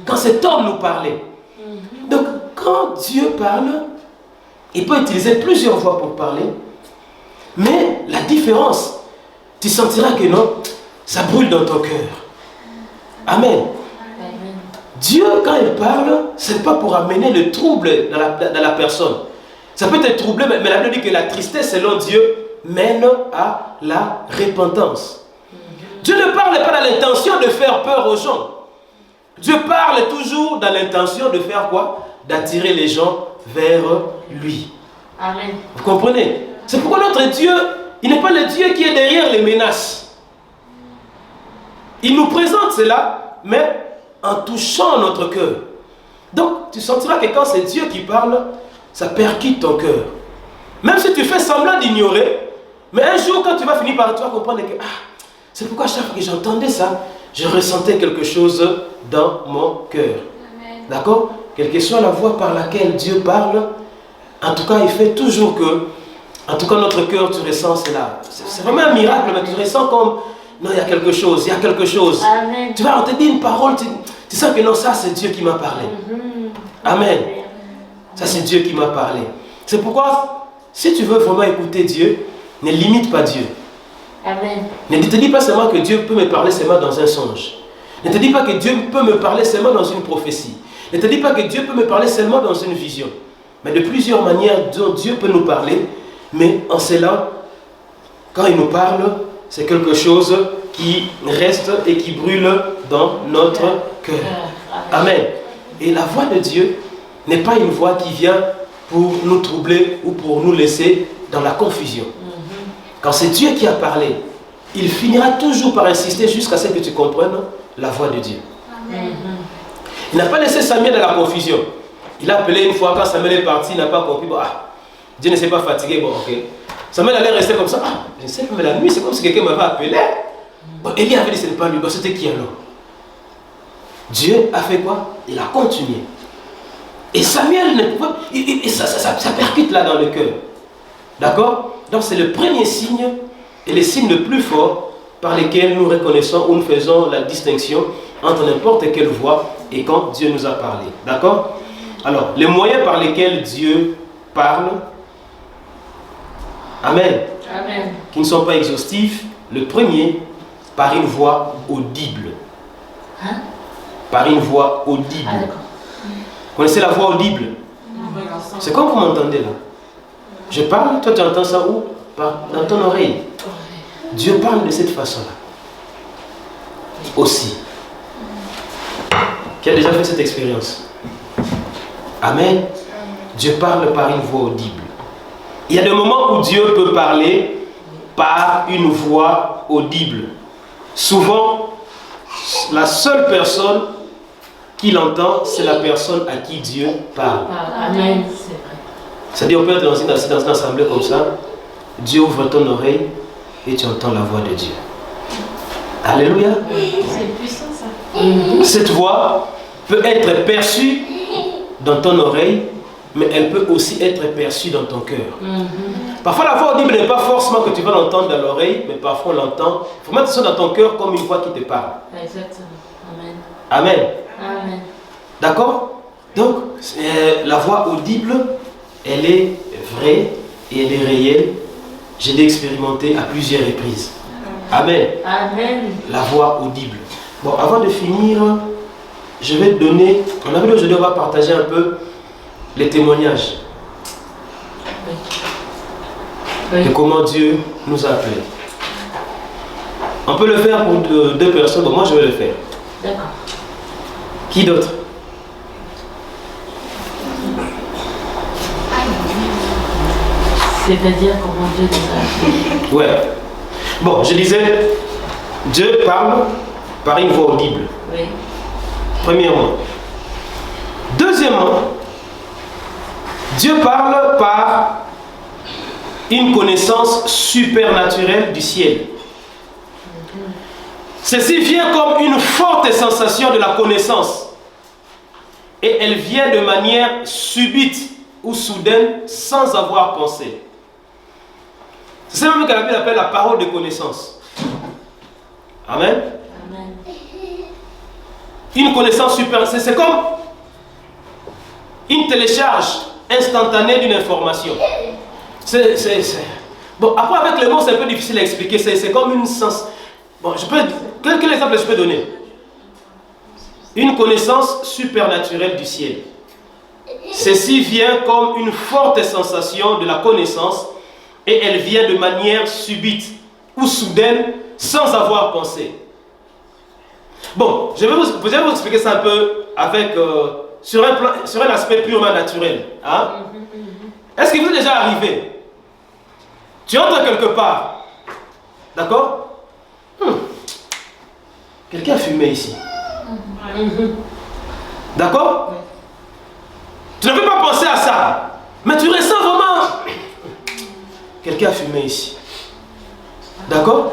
quand cet homme nous parlait. Donc, quand Dieu parle, il peut utiliser plusieurs voix pour parler, mais la différence, tu sentiras que non, ça brûle dans ton cœur. Amen. Dieu, quand il parle, ce n'est pas pour amener le trouble dans la personne. Ça peut être troublé, mais la Bible dit que la tristesse, selon Dieu, mène à la repentance. Dieu ne parle pas dans l'intention de faire peur aux gens. Dieu parle toujours dans l'intention de faire quoi? D'attirer les gens vers lui. Amen. Vous comprenez? C'est pourquoi notre Dieu, il n'est pas le Dieu qui est derrière les menaces. Il nous présente cela, mais en touchant notre cœur. Donc, tu sentiras que quand c'est Dieu qui parle, ça percute ton cœur. Même si tu fais semblant d'ignorer, mais un jour, quand tu vas finir par, tu vas comprendre que c'est pourquoi chaque fois que j'entendais ça, je ressentais quelque chose dans mon cœur. D'accord? Quelle que soit la voix par laquelle Dieu parle, en tout cas, il fait toujours que, en tout cas, notre cœur, tu ressens cela. C'est vraiment un miracle, mais tu ressens comme, non, il y a quelque chose, Amen. Tu vois, on te dit une parole, tu sens que non, ça, c'est Dieu qui m'a parlé. Amen. Ça, c'est Dieu qui m'a parlé. C'est pourquoi, si tu veux vraiment écouter Dieu, ne limite pas Dieu. Amen. Ne te dis pas seulement que Dieu peut me parler seulement dans un songe. Ne te dis pas que Dieu peut me parler seulement dans une prophétie. Ne te dis pas que Dieu peut me parler seulement dans une vision. Mais de plusieurs manières dont Dieu peut nous parler, Mais en cela, quand il nous parle, c'est quelque chose qui reste et qui brûle dans notre cœur. Amen. Et la voix de Dieu n'est pas une voix qui vient pour nous troubler ou pour nous laisser dans la confusion. Quand c'est Dieu qui a parlé, il finira toujours par insister jusqu'à ce que tu comprennes la voix de Dieu. Il n'a pas laissé Samuel dans la confusion. Il a appelé une fois, quand Samuel est parti, il n'a pas compris. Bon, Dieu ne s'est pas fatigué, bon ok. Samuel allait rester comme ça. Je sais pas, mais la nuit, c'est comme si quelqu'un m'avait appelé. Bon, Élie avait dit, ce n'est pas lui. Bon, c'était qui alors? Dieu a fait quoi? Il a continué. Et Samuel ne pouvait pas... Ça percute là dans le cœur. D'accord? Donc c'est le premier signe et le signe le plus fort par lesquels nous reconnaissons ou nous faisons la distinction entre n'importe quelle voix et quand Dieu nous a parlé. D'accord? Alors, les moyens par lesquels Dieu parle, Amen, Amen, qui ne sont pas exhaustifs. Le premier, par une voix audible. Hein? Par une voix audible. Ah, d'accord. Vous connaissez la voix audible? C'est comme vous m'entendez là. Je parle, toi tu entends ça où? Dans ton oreille. Dieu parle de cette façon-là. Aussi. Qui a déjà fait cette expérience? Amen. Dieu parle par une voix audible. Il y a des moments où Dieu peut parler par une voix audible. Souvent, la seule personne qui l'entend, c'est la personne à qui Dieu parle. Amen, c'est vrai. C'est-à-dire, on peut être dans une assemblée comme ça, Dieu ouvre ton oreille et tu entends la voix de Dieu. Alléluia. C'est puissant ça. Cette voix peut être perçue dans ton oreille, mais elle peut aussi être perçue dans ton cœur. Parfois, la voix audible n'est pas forcément que tu vas l'entendre dans l'oreille, mais parfois on l'entend. Il faut mettre ça dans ton cœur comme une voix qui te parle. Exactement. Amen. Amen. Amen. D'accord? Donc, la voix audible, elle est vraie et elle est réelle. Je l'ai expérimentée à plusieurs reprises. Amen. Amen. La voix audible. Bon, avant de finir, je vais te donner... On a vu aujourd'hui, on va partager un peu les témoignages. Oui. De comment Dieu nous a appelés. On peut le faire pour deux personnes. Bon, moi, je vais le faire. D'accord. Qui d'autre? C'est-à-dire comment Dieu nous a appelés. Ouais. Bon, je disais, Dieu parle par une voix audible. Oui. Premièrement. Deuxièmement, Dieu parle par une connaissance supernaturelle du ciel. Ceci vient comme une forte sensation de la connaissance. Et elle vient de manière subite ou soudaine sans avoir pensé. C'est ça même que la Bible appelle la parole de connaissance. Amen. Amen. Une connaissance supernaturelle. C'est comme une télécharge instantanée d'une information. Bon, après avec les mots c'est un peu difficile à expliquer. C'est comme une sens. Bon, quel exemple je peux donner? Une connaissance supernaturelle du ciel. Ceci vient comme une forte sensation de la connaissance et elle vient de manière subite ou soudaine sans avoir pensé. Bon, je vais vous expliquer ça un peu avec, sur un aspect purement naturel. Hein? Est-ce qu'il vous est déjà arrivé? Tu entres quelque part. D'accord? Quelqu'un a fumé ici. D'accord? Tu ne peux pas penser à ça. Mais tu ressens vraiment. Quelqu'un a fumé ici. D'accord?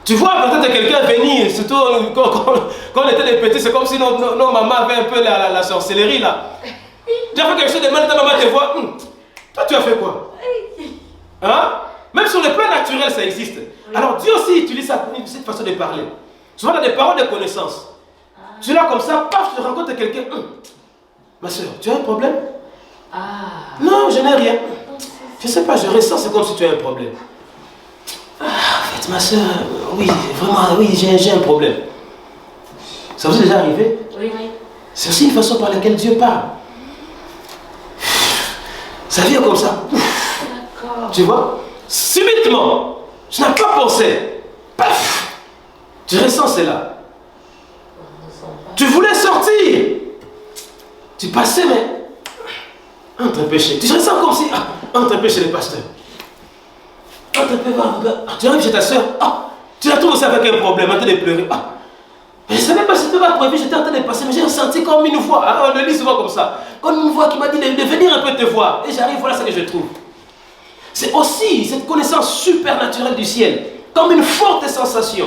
Tu vois peut-être quelqu'un venir, surtout quand on était des petits, c'est comme si nos mamans avaient un peu la sorcellerie là. Tu as fait quelque chose de mal, ta maman te voit. Toi tu as fait quoi? Hein? Même sur le plan naturel ça existe. Alors Dieu aussi utilise cette façon de parler. Souvent dans des paroles de connaissance. Tu es là comme ça, paf, tu rencontres quelqu'un. Ma soeur, tu as un problème? Non, je n'ai rien. Je ne sais pas, je ressens, c'est comme si tu as un problème. En fait, ma soeur, oui, vraiment, oui, j'ai un problème. Ça vous est déjà arrivé? Oui, oui. C'est aussi une façon par laquelle Dieu parle. Ça vient comme ça. Tu vois? Subitement, tu n'as pas pensé. Paf! Tu ressens cela. Tu voulais sortir. Tu passais, mais entre péché. Tu ressens comme si, entre péché les pasteurs. Entre péché, tu arrives chez ta soeur, tu la trouves aussi avec un problème, en train de pleurer. Je ne savais pas si tu vas prévu, j'étais en train de passer, mais j'ai ressenti comme une voix. On le lit souvent comme ça. Comme une voix qui m'a dit de venir un peu te voir. Et j'arrive, voilà ce que je trouve. C'est aussi cette connaissance supernaturelle du ciel, comme une forte sensation.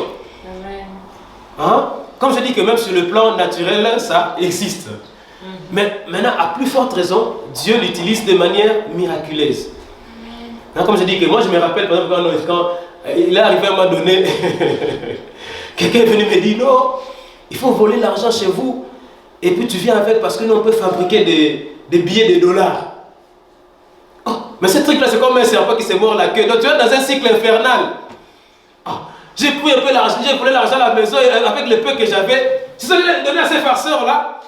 Hein? Comme je dis que même sur le plan naturel, ça existe. Mais maintenant, à plus forte raison, Dieu l'utilise de manière miraculeuse. Hein, comme je dis que moi, je me rappelle, par exemple, quand il est arrivé à un moment donné, quelqu'un est venu me dire, non, il faut voler l'argent chez vous, et puis tu viens avec, parce que nous, on peut fabriquer des billets de dollars. Mais ce truc-là, c'est comme un serpent qui s'est mort la queue. Donc tu es dans un cycle infernal. J'ai pris un peu l'argent, j'ai volé l'argent à la maison, et avec le peu que j'avais, si ça donné à ces farceurs-là,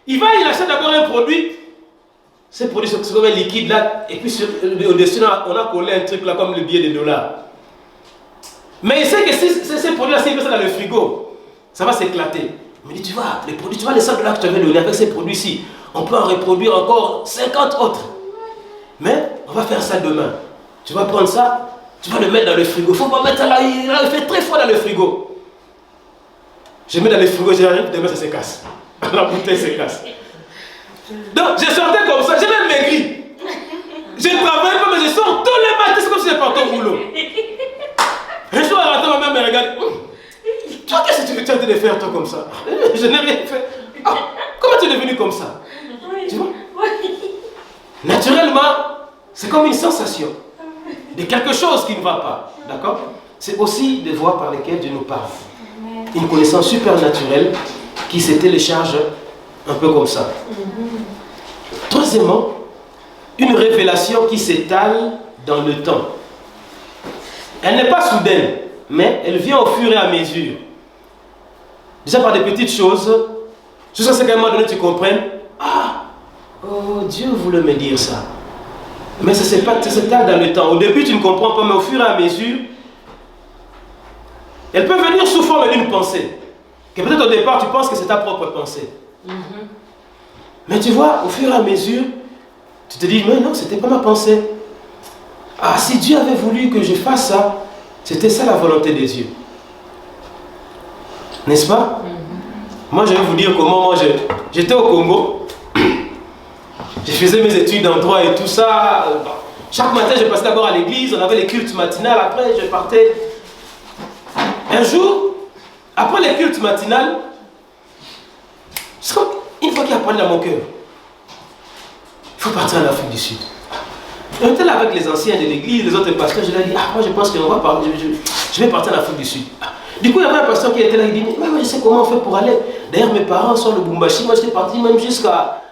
il achète d'abord un produit. Ce produit, c'est comme un liquide là, et puis au-dessus, on a collé un truc là comme le billet de dollars. Mais il sait que si ces produits-là, s'il met ça dans le frigo, ça va s'éclater. Il me dit, tu vois, les produits, tu vois les 100 $ que tu avais donné avec ces produits-ci, on peut en reproduire encore 50 autres. Mais on va faire ça demain. Tu vas prendre ça, tu vas le mettre dans le frigo. Il ne faut pas mettre ça là, il fait très froid dans le frigo. Je mets dans le frigo, j'arrive, demain ça se casse. La bouteille se casse. Donc je sortais comme ça, j'ai même maigri. Je ne travaille pas, mais je sors tous les matins, c'est comme si je partais au boulot. Un jour, à la ma mère me regarde. Tu vois, qu'est-ce que tu es en train de faire toi comme ça? Je n'ai rien fait. Comment tu es devenu comme ça? Tu vois? Naturellement, c'est comme une sensation de quelque chose qui ne va pas. D'accord? C'est aussi des voies par lesquelles Dieu nous parle. Une connaissance supernaturelle qui se télécharge un peu comme ça. Troisièmement, une révélation qui s'étale dans le temps. Elle n'est pas soudaine, mais elle vient au fur et à mesure. Déjà par des petites choses, jusqu'à ce qu'à un moment donné tu comprennes, oh, Dieu voulait me dire ça. Mais ça s'étale dans le temps. Au début, tu ne comprends pas, mais au fur et à mesure, elle peut venir sous forme d'une pensée. Que peut-être au départ, tu penses que c'est ta propre pensée. Mais tu vois, au fur et à mesure, tu te dis, mais non, c'était pas ma pensée. Si Dieu avait voulu que je fasse ça, c'était ça la volonté de Dieu. N'est-ce pas? Moi, je vais vous dire comment moi, j'étais au Congo. Je faisais mes études en droit et tout ça. Chaque matin, je passais d'abord à l'église, on avait les cultes matinales, après je partais. Un jour, après les cultes matinales, c'est comme une fois qu'il a parlé dans mon cœur. Il faut partir en Afrique du Sud. On était là avec les anciens de l'église, les autres pasteurs, je leur ai dit, moi je pense qu'on va partir, je vais partir en Afrique du Sud. Du coup, il y avait un pasteur qui était là, il dit, mais je sais comment on fait pour aller. D'ailleurs, mes parents sont le Bumbashi, moi j'étais parti même jusqu'à